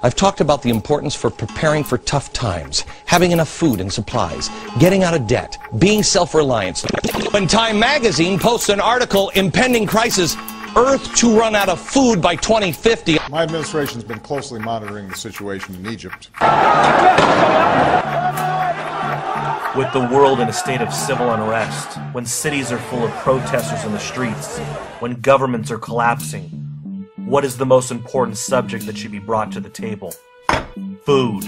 I've talked about the importance for preparing for tough times, having enough food and supplies, getting out of debt, being self-reliant. When Time magazine posts an article, impending crisis, Earth to run out of food by 2050. My administration's been closely monitoring the situation in Egypt. With the world in a state of civil unrest, when cities are full of protesters in the streets, when governments are collapsing, what is the most important subject that should be brought to the table? Food.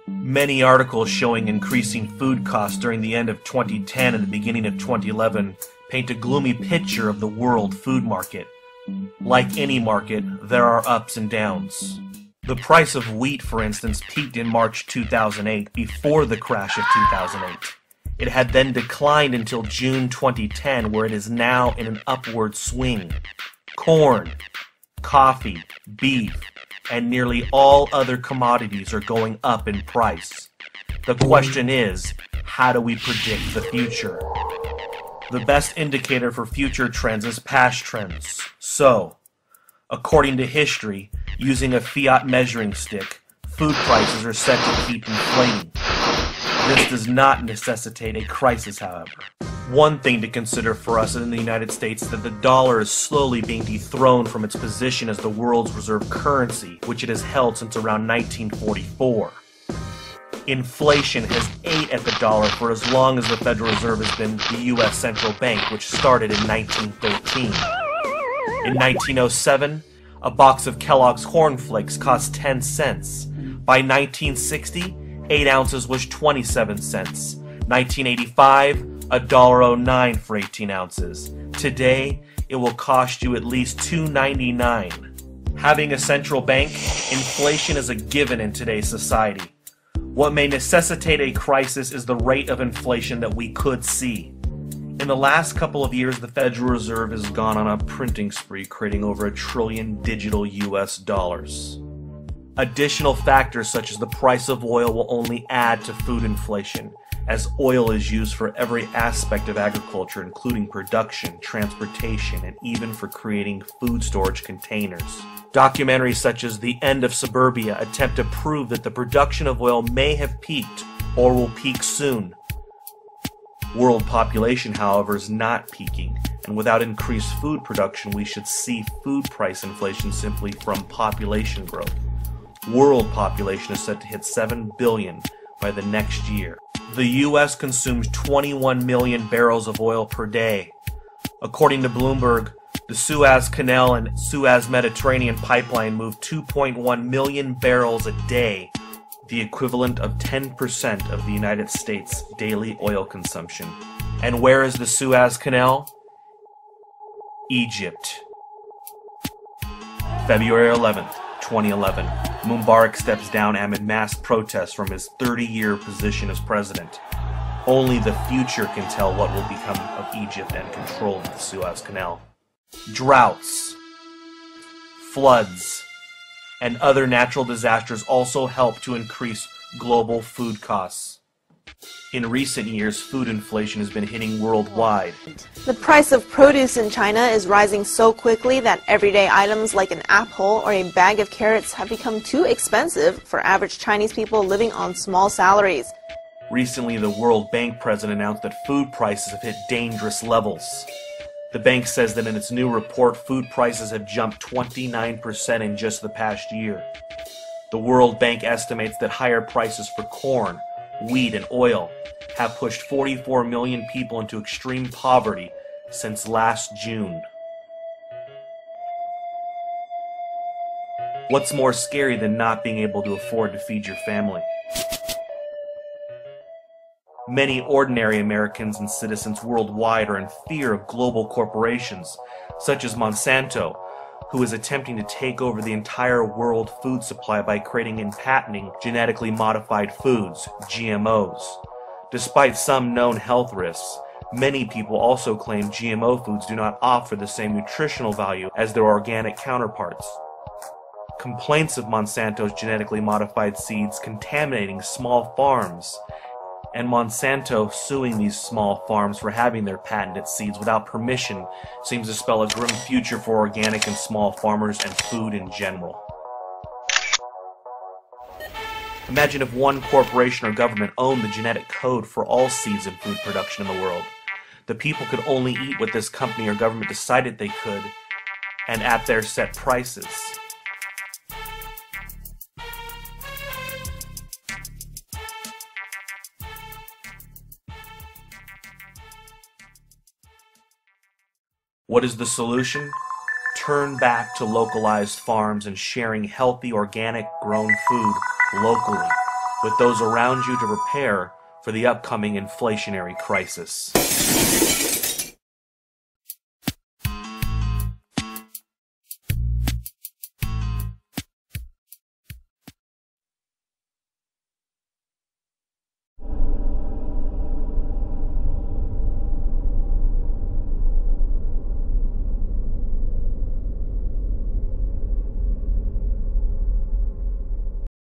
Many articles showing increasing food costs during the end of 2010 and the beginning of 2011 paint a gloomy picture of the world food market. Like any market, there are ups and downs. The price of wheat, for instance, peaked in March 2008, before the crash of 2008. It had then declined until June 2010, where it is now in an upward swing. Corn, coffee, beef, and nearly all other commodities are going up in price. The question is, how do we predict the future? The best indicator for future trends is past trends. So, according to history, using a fiat measuring stick, food prices are set to keep inflating. This does not necessitate a crisis, however. One thing to consider for us in the United States is that the dollar is slowly being dethroned from its position as the world's reserve currency, which it has held since around 1944. Inflation has ate at the dollar for as long as the Federal Reserve has been the U.S. Central Bank, which started in 1913. In 1907, a box of Kellogg's Corn Flakes cost 10 cents. By 1960, 8 ounces was 27 cents. 1985, $1.09 for 18 ounces. Today, it will cost you at least $2.99. Having a central bank, inflation is a given in today's society. What may necessitate a crisis is the rate of inflation that we could see. In the last couple of years, the Federal Reserve has gone on a printing spree, creating over $1 trillion digital US dollars. Additional factors such as the price of oil will only add to food inflation, as oil is used for every aspect of agriculture, including production, transportation, and even for creating food storage containers. Documentaries such as The End of Suburbia attempt to prove that the production of oil may have peaked or will peak soon. World population, however, is not peaking, and without increased food production, we should see food price inflation simply from population growth. World population is set to hit 7 billion by the next year. The U.S. consumes 21 million barrels of oil per day. According to Bloomberg, the Suez Canal and Suez Mediterranean pipeline move 2.1 million barrels a day, the equivalent of 10% of the United States' daily oil consumption. And where is the Suez Canal? Egypt. February 11th, 2011. Mubarak steps down amid mass protests from his 30-year position as president. Only the future can tell what will become of Egypt and control of the Suez Canal. Droughts, floods, and other natural disasters also help to increase global food costs. In recent years, food inflation has been hitting worldwide. The price of produce in China is rising so quickly that everyday items like an apple or a bag of carrots have become too expensive for average Chinese people living on small salaries. Recently, the World Bank president announced that food prices have hit dangerous levels. The bank says that in its new report, food prices have jumped 29% in just the past year. The World Bank estimates that higher prices for corn, wheat, and oil have pushed 44 million people into extreme poverty since last June. What's more scary than not being able to afford to feed your family? Many ordinary Americans and citizens worldwide are in fear of global corporations, such as Monsanto, who is attempting to take over the entire world food supply by creating and patenting genetically modified foods, GMOs. Despite some known health risks, many people also claim GMO foods do not offer the same nutritional value as their organic counterparts. Complaints of Monsanto's genetically modified seeds contaminating small farms, and Monsanto suing these small farms for having their patented seeds without permission seems to spell a grim future for organic and small farmers and food in general. Imagine if one corporation or government owned the genetic code for all seeds and food production in the world. The people could only eat what this company or government decided they could, and at their set prices. What is the solution? Turn back to localized farms and sharing healthy, organic, grown food locally with those around you to prepare for the upcoming inflationary crisis.